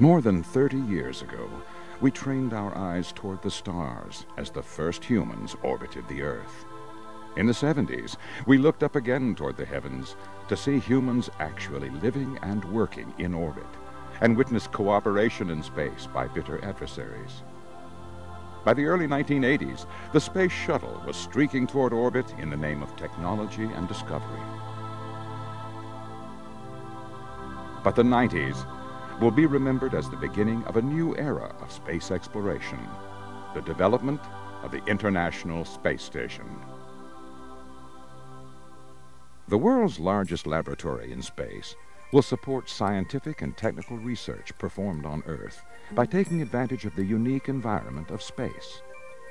More than 30 years ago, we trained our eyes toward the stars as the first humans orbited the Earth. In the 70s, we looked up again toward the heavens to see humans actually living and working in orbit, and witness cooperation in space by bitter adversaries. By the early 1980s, the space shuttle was streaking toward orbit in the name of technology and discovery. But the 90s will be remembered as the beginning of a new era of space exploration, the development of the International Space Station. The world's largest laboratory in space will support scientific and technical research performed on Earth by taking advantage of the unique environment of space.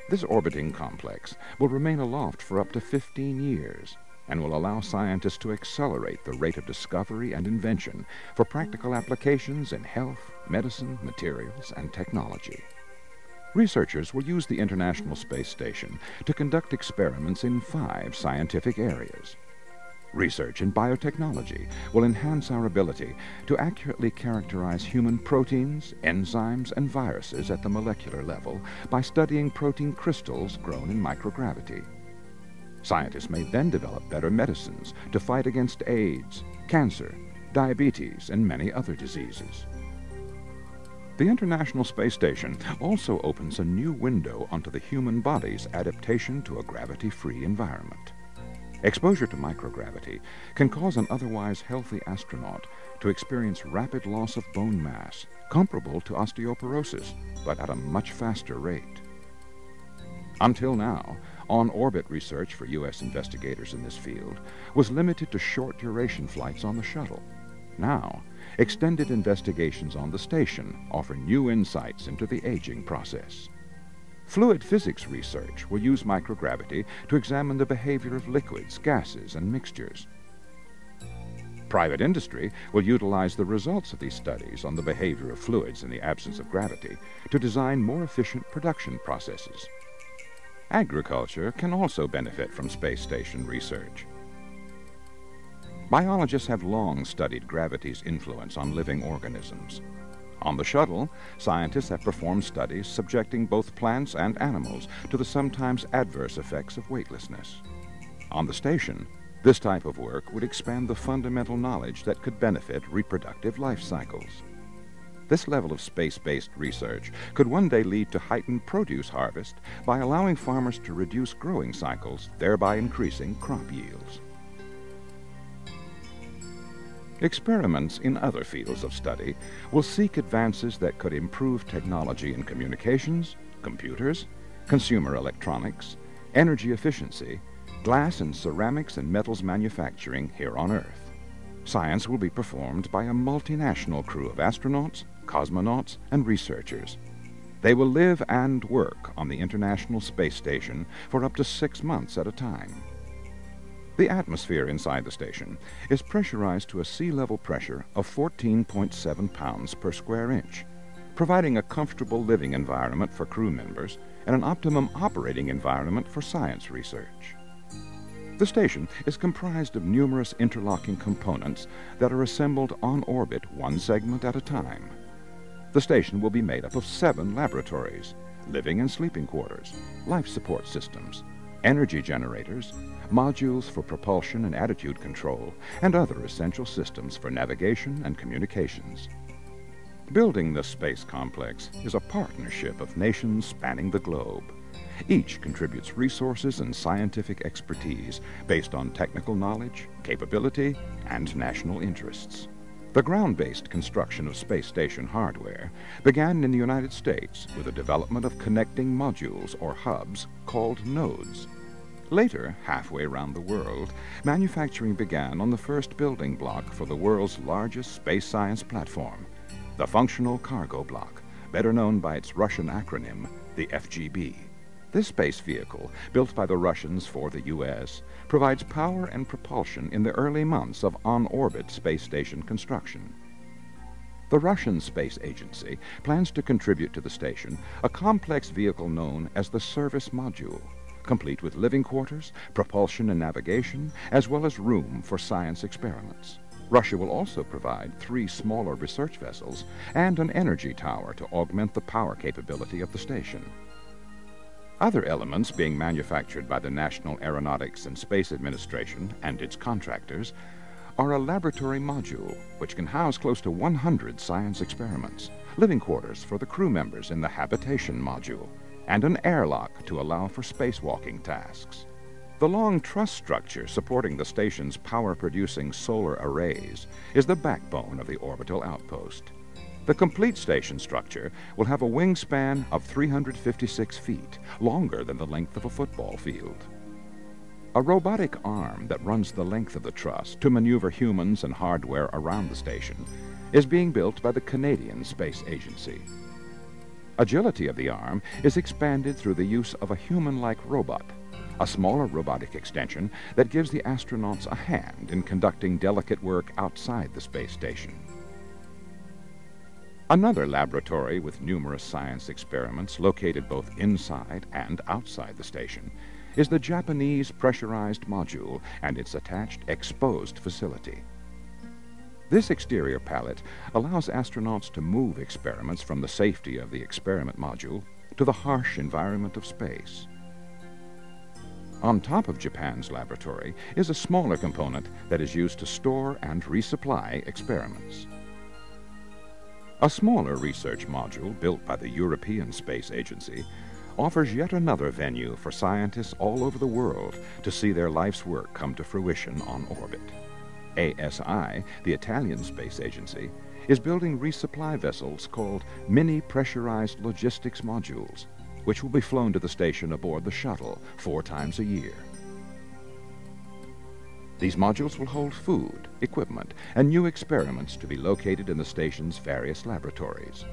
This orbiting complex will remain aloft for up to 15 years and will allow scientists to accelerate the rate of discovery and invention for practical applications in health, medicine, materials, and technology. Researchers will use the International Space Station to conduct experiments in 5 scientific areas. Research in biotechnology will enhance our ability to accurately characterize human proteins, enzymes, and viruses at the molecular level by studying protein crystals grown in microgravity. Scientists may then develop better medicines to fight against AIDS, cancer, diabetes, and many other diseases. The International Space Station also opens a new window onto the human body's adaptation to a gravity-free environment. Exposure to microgravity can cause an otherwise healthy astronaut to experience rapid loss of bone mass, comparable to osteoporosis, but at a much faster rate. Until now, on-orbit research for U.S. investigators in this field was limited to short-duration flights on the shuttle. Now, extended investigations on the station offer new insights into the aging process. Fluid physics research will use microgravity to examine the behavior of liquids, gases, and mixtures. Private industry will utilize the results of these studies on the behavior of fluids in the absence of gravity to design more efficient production processes. Agriculture can also benefit from space station research. Biologists have long studied gravity's influence on living organisms. On the shuttle, scientists have performed studies subjecting both plants and animals to the sometimes adverse effects of weightlessness. On the station, this type of work would expand the fundamental knowledge that could benefit reproductive life cycles. This level of space-based research could one day lead to heightened produce harvest by allowing farmers to reduce growing cycles, thereby increasing crop yields. Experiments in other fields of study will seek advances that could improve technology in communications, computers, consumer electronics, energy efficiency, glass and ceramics and metals manufacturing here on Earth. Science will be performed by a multinational crew of astronauts, cosmonauts, and researchers. They will live and work on the International Space Station for up to 6 months at a time. The atmosphere inside the station is pressurized to a sea level pressure of 14.7 pounds per square inch, providing a comfortable living environment for crew members and an optimum operating environment for science research. The station is comprised of numerous interlocking components that are assembled on orbit one segment at a time. The station will be made up of 7 laboratories, living and sleeping quarters, life support systems, energy generators, modules for propulsion and attitude control, and other essential systems for navigation and communications. Building the space complex is a partnership of nations spanning the globe. Each contributes resources and scientific expertise based on technical knowledge, capability, and national interests. The ground-based construction of space station hardware began in the United States with the development of connecting modules or hubs called nodes. Later, halfway around the world, manufacturing began on the first building block for the world's largest space science platform, the Functional Cargo Block, better known by its Russian acronym, the FGB. This space vehicle, built by the Russians for the U.S., provides power and propulsion in the early months of on-orbit space station construction. The Russian Space Agency plans to contribute to the station a complex vehicle known as the Service Module, complete with living quarters, propulsion and navigation, as well as room for science experiments. Russia will also provide 3 smaller research vessels and an energy tower to augment the power capability of the station. Other elements being manufactured by the National Aeronautics and Space Administration and its contractors are a laboratory module, which can house close to 100 science experiments, living quarters for the crew members in the habitation module, and an airlock to allow for spacewalking tasks. The long truss structure supporting the station's power-producing solar arrays is the backbone of the orbital outpost. The complete station structure will have a wingspan of 356 feet, longer than the length of a football field. A robotic arm that runs the length of the truss to maneuver humans and hardware around the station is being built by the Canadian Space Agency. Agility of the arm is expanded through the use of a human-like robot, a smaller robotic extension that gives the astronauts a hand in conducting delicate work outside the space station. Another laboratory with numerous science experiments located both inside and outside the station is the Japanese pressurized module and its attached exposed facility. This exterior pallet allows astronauts to move experiments from the safety of the experiment module to the harsh environment of space. On top of Japan's laboratory is a smaller component that is used to store and resupply experiments. A smaller research module built by the European Space Agency offers yet another venue for scientists all over the world to see their life's work come to fruition on orbit. ASI, the Italian Space Agency, is building resupply vessels called mini-pressurized logistics modules, which will be flown to the station aboard the shuttle 4 times a year. These modules will hold food, equipment, and new experiments to be located in the station's various laboratories.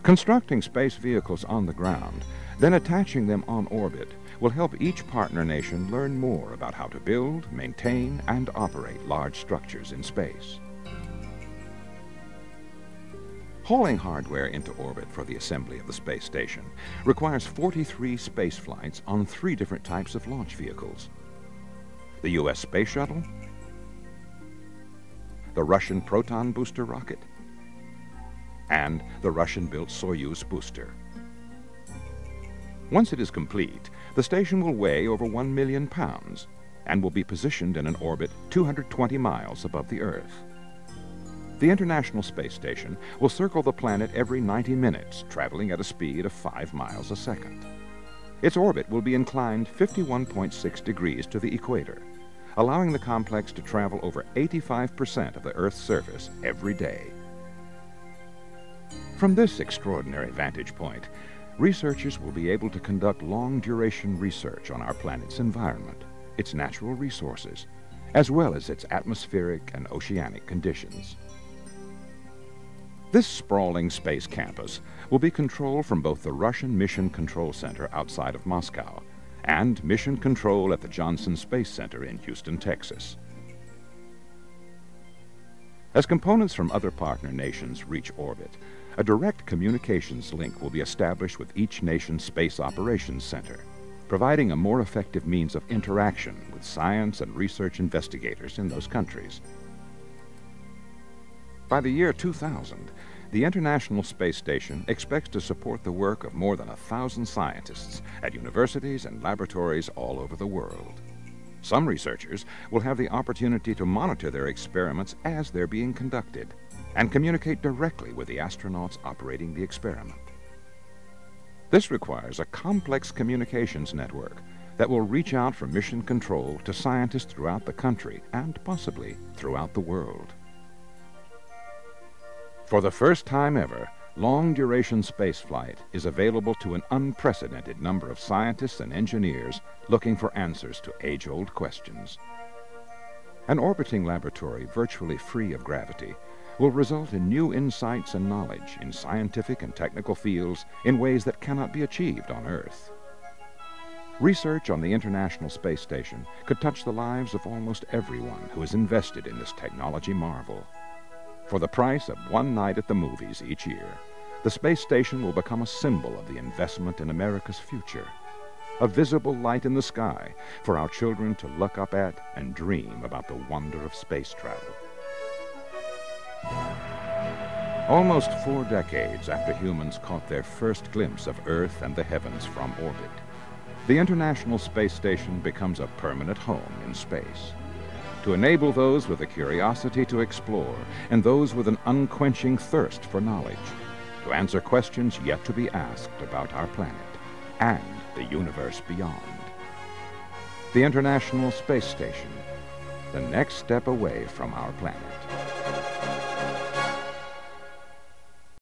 Constructing space vehicles on the ground, then attaching them on orbit, will help each partner nation learn more about how to build, maintain, and operate large structures in space. Hauling hardware into orbit for the assembly of the space station requires 43 space flights on 3 different types of launch vehicles: the U.S. Space Shuttle, the Russian Proton booster rocket, and the Russian-built Soyuz booster. Once it is complete, the station will weigh over 1 million pounds and will be positioned in an orbit 220 miles above the Earth. The International Space Station will circle the planet every 90 minutes, traveling at a speed of 5 miles a second. Its orbit will be inclined 51.6 degrees to the equator, allowing the complex to travel over 85% of the Earth's surface every day. From this extraordinary vantage point, researchers will be able to conduct long-duration research on our planet's environment, its natural resources, as well as its atmospheric and oceanic conditions. This sprawling space campus will be controlled from both the Russian Mission Control Center outside of Moscow and Mission Control at the Johnson Space Center in Houston, Texas. As components from other partner nations reach orbit, a direct communications link will be established with each nation's Space Operations Center, providing a more effective means of interaction with science and research investigators in those countries. By the year 2000, the International Space Station expects to support the work of more than 1,000 scientists at universities and laboratories all over the world. Some researchers will have the opportunity to monitor their experiments as they're being conducted and communicate directly with the astronauts operating the experiment. This requires a complex communications network that will reach out from mission control to scientists throughout the country and possibly throughout the world. For the first time ever, long-duration spaceflight is available to an unprecedented number of scientists and engineers looking for answers to age-old questions. An orbiting laboratory virtually free of gravity will result in new insights and knowledge in scientific and technical fields in ways that cannot be achieved on Earth. Research on the International Space Station could touch the lives of almost everyone who is invested in this technology marvel. For the price of one night at the movies each year, the space station will become a symbol of the investment in America's future, a visible light in the sky for our children to look up at and dream about the wonder of space travel. Almost 4 decades after humans caught their first glimpse of Earth and the heavens from orbit, the International Space Station becomes a permanent home in space, to enable those with a curiosity to explore and those with an unquenching thirst for knowledge, to answer questions yet to be asked about our planet and the universe beyond. The International Space Station, the next step away from our planet.